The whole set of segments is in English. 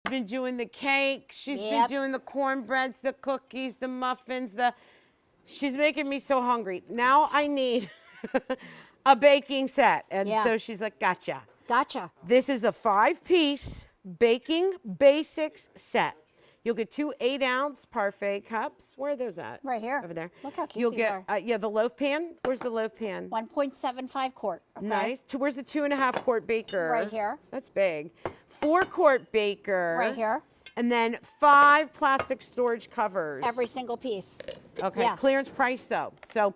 been doing the cakes. She's been Yep. doing the cornbreads, the cookies, the muffins, she's making me so hungry. Now I need a baking set. And Yeah. so she's like, gotcha. Gotcha. This is a 5-piece baking basics set. You'll get 2 8-ounce parfait cups. Where are those at? Right here. Over there. Look how cute You'll these get, are. yeah, the loaf pan. Where's the loaf pan? 1.75 quart. Okay. Nice. Where's the 2.5 quart baker? Right here. That's big. 4 quart baker. Right here. And then 5 plastic storage covers. Every single piece. Okay. Yeah. Clearance price though. So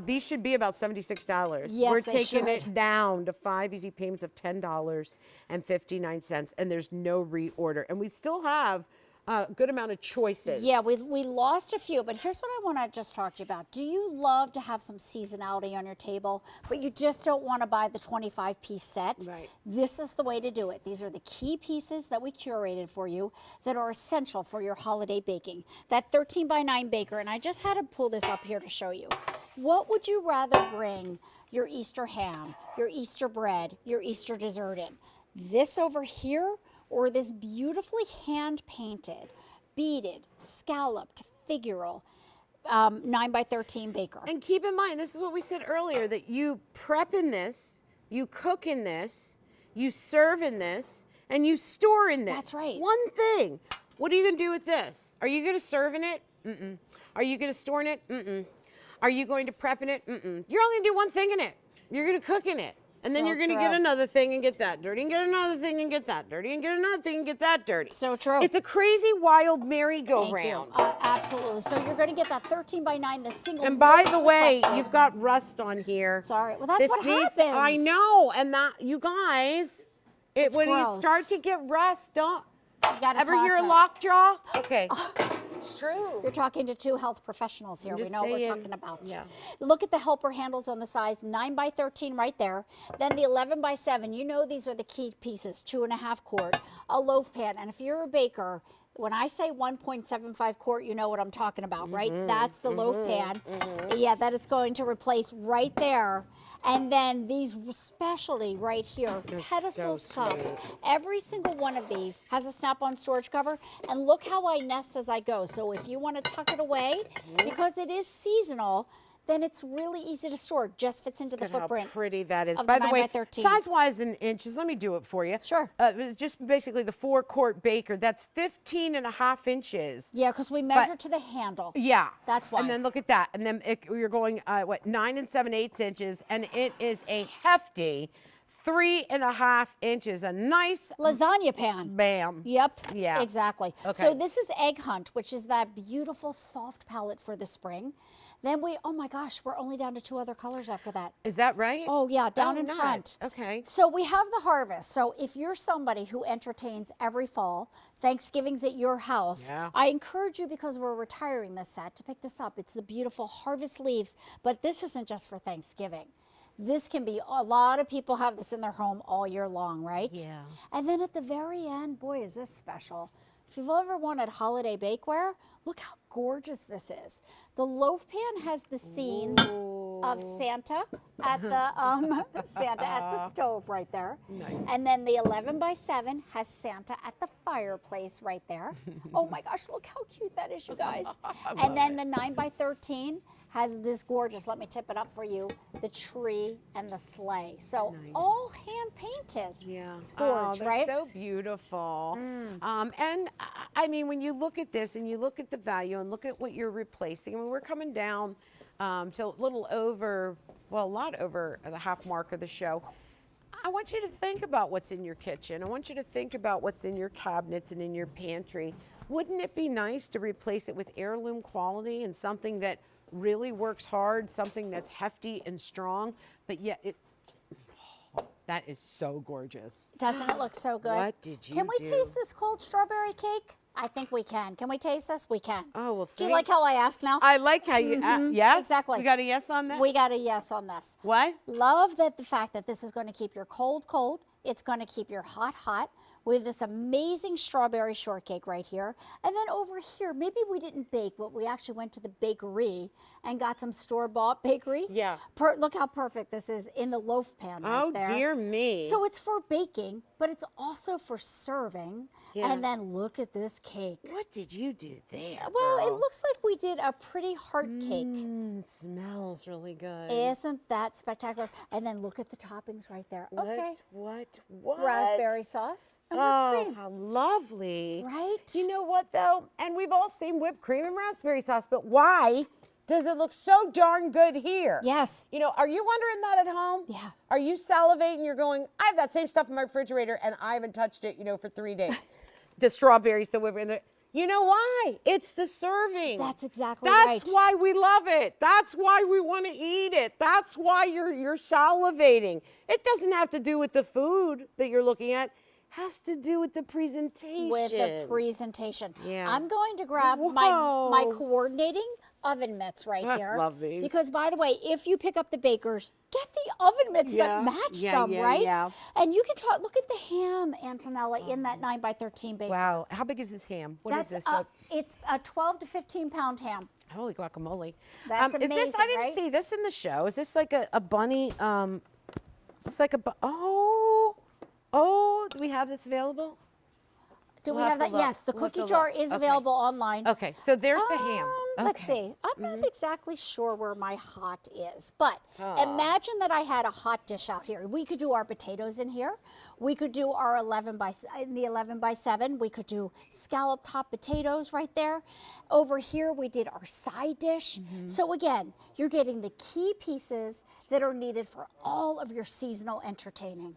these should be about $76. Yes, We're they taking should. it down to 5 easy payments of $10.59, and there's no reorder. And we still have a good amount of choices. Yeah, we lost a few, but here's what I want to just talk to you about. Do you love to have some seasonality on your table, but you just don't want to buy the 25-piece set? Right. This is the way to do it. These are the key pieces that we curated for you that are essential for your holiday baking. That 13 by 9 baker, and I just had to pull this up here to show you. What would you rather bring your Easter ham, your Easter bread, your Easter dessert in? This over here, or this beautifully hand-painted, beaded, scalloped, figural 9 by 13 baker? And keep in mind, this is what we said earlier, that you prep in this, you cook in this, you serve in this, and you store in this. That's right. One thing. What are you going to do with this? Are you going to serve in it? Mm-mm. Are you going to store in it? Mm-mm. Are you going to prep in it? Mm-mm. You're only going to do one thing in it. You're going to cook in it. And then So you're going to true. get another thing and get that dirty, and get another thing and get that dirty, and get another thing and get that dirty. So true. It's a crazy, wild Thank merry-go-round. you. Absolutely. So you're going to get that 13 by 9, the single. And by most the way, requested. you've got rust on here. Sorry. Well, that's This what needs- happens. I know, and that you guys, It's when you gross. start to get rust, don't You gotta ever toss hear a it. lockjaw? Okay, it's true. You're talking to 2 health professionals here. We just know what we're saying. talking about. Yeah. Look at the helper handles on the sides, 9 by 13 right there. Then the 11 by 7. You know these are the key pieces, 2.5 quart, a loaf pan. And if you're a baker, when I say 1.75 quart, you know what I'm talking about, right? That's the loaf pan. Yeah, that it's going to replace right there. And then these specialty right here, pedestals so cups. sweet. Every single one of these has a snap-on storage cover. And look how I nest as I go. So if you want to tuck it away, because it is seasonal, then it's really easy to store. It just fits into the Look at footprint. how pretty that is. of By the the 9 way, by 13. size-wise in inches, let me do it for you. Sure. It was just basically the 4-quart baker. That's 15.5 inches. Yeah, because we measure to the handle. Yeah. That's why. And then look at that. And then you're going, 9 7/8 inches, and it is a hefty 3.5 inches. A nice Lasagna pan. bam. Yep. Yeah. Exactly. Okay. So this is Egg Hunt, which is that beautiful soft palette for the spring. Then oh my gosh, we're only down to 2 other colors after that. Is that right? Oh yeah, down in nuts. front. Okay. So we have the harvest. So if you're somebody who entertains every fall, Thanksgiving's at your house, Yeah. I encourage you, because we're retiring this set, to pick this up. It's the beautiful harvest leaves, but this isn't just for Thanksgiving. This can be, a lot of people have this in their home all year long, right? Yeah. And then at the very end, boy, is this special. If you've ever wanted holiday bakeware, look how gorgeous this is. The loaf pan has the scene of Santa at the Santa at the stove right there. Nice. And then the 11 by 7 has Santa at the fireplace right there. Oh my gosh, look how cute that is, you guys. And then the 9 by 13 has this gorgeous, let me tip it up for you, the tree and the sleigh. So Nice. all hand painted. Yeah. Gorge, they're right? So beautiful. And I mean, when you look at this and you look at the value and look at what you're replacing, I mean, we're coming down to a little over, well, a lot over the half mark of the show. I want you to think about what's in your kitchen. I want you to think about what's in your cabinets and in your pantry. Wouldn't it be nice to replace it with heirloom quality and something that really works hard, something that's hefty and strong, but yet that is so gorgeous. Doesn't it look so good? What did you Can we do? taste this cold strawberry cake? I think we can. Can we taste this? We can. Oh, well, Do you like how I asked now? I like how you, yes? exactly. You got a yes on that? We got a yes on this. What? Love that the fact that this is going to keep your cold cold. It's going to keep your hot hot. We have this amazing strawberry shortcake right here. And then over here, maybe we didn't bake, but we actually went to the bakery and got some store-bought bakery. Yeah. Look how perfect this is in the loaf pan right there. Oh, dear me. So it's for baking, but it's also for serving. Yeah. And then look at this cake. What did you do there, Well, it girl? looks like we did a pretty heart cake. It smells really good. Isn't that spectacular? And then look at the toppings right there. Okay. What? Raspberry sauce and whipped Oh, cream. how lovely. Right? You know what, though? And we've all seen whipped cream and raspberry sauce, but why does it look so darn good here? Yes. You know, are you wondering that at home? Yeah. Are you salivating? You're going, I have that same stuff in my refrigerator and I haven't touched it, for 3 days. The strawberries, the whipped cream. You know why? It's the serving. That's exactly right. That's why we love it. That's why we want to eat it. That's why you're salivating. It doesn't have to do with the food that you're looking at. It has to do with the presentation. With the presentation. Yeah. I'm going to grab my Whoa. coordinating oven mitts right I here. love these. Because, by the way, if you pick up the bakers, get the oven mitts that match them, right? Yeah. And you can talk, look at the ham, Antonella, in that 9x13 baker. Wow. How big is this ham? What is this? It's a 12 to 15 pound ham. Holy guacamole. That's Is this, amazing, I didn't right? see this in the show. Is this like a bunny? It's like do we have this available? Do We'll we have have to that? look. Yes, the We'll have cookie to jar look. is Okay. available online. Okay, so there's the ham. Let's Okay. see. I'm not exactly sure where my hot is, but imagine that I had a hot dish out here. We could do our potatoes in here. We could do our 11 by 7. We could do scallop top potatoes right there. Over here, we did our side dish. So again, you're getting the key pieces that are needed for all of your seasonal entertaining.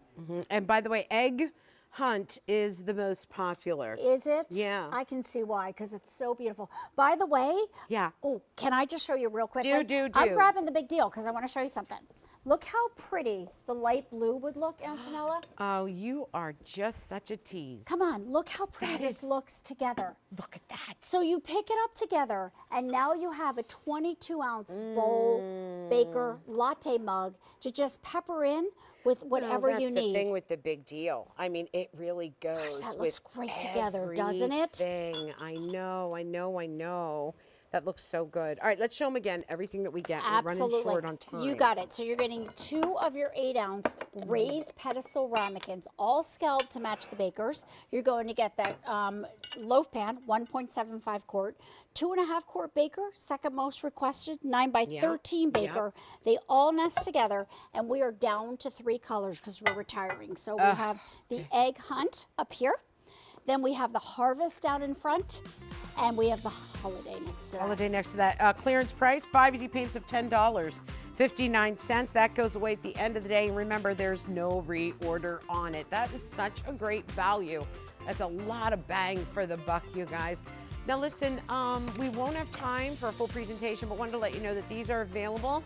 And by the way, egg hunt is the most popular. Is it? Yeah. I can see why, because it's so beautiful. By the way, Yeah. oh, can I just show you real quick? Do. I'm grabbing the big deal because I want to show you something. Look how pretty the light blue would look, Antonella. Oh, you are just such a tease. Come on, look how pretty That this is- looks together. Look at that. So you pick it up together, and now you have a 22-ounce bowl baker latte mug to just pepper in with whatever you That's the need. thing with the big deal. I mean, it really goes that with looks great together, doesn't it? everything. I know. That looks so good. All right, let's show them again everything that we get. We're running short on time. You got it. So you're getting 2 of your 8-ounce raised pedestal ramekins, all scalloped to match the bakers. You're going to get that loaf pan, 1.75 quart, 2.5 quart baker, second most requested, 9x13 baker. They all nest together, and we are down to 3 colors because we're retiring. So we have the egg hunt up here. Then we have the harvest down in front, and we have the holiday next to that. Holiday next to that. Clearance price, 5 easy paints of $10.59. That goes away at the end of the day. And remember, there's no reorder on it. That is such a great value. That's a lot of bang for the buck, you guys. Now listen, we won't have time for a full presentation, but wanted to let you know that these are available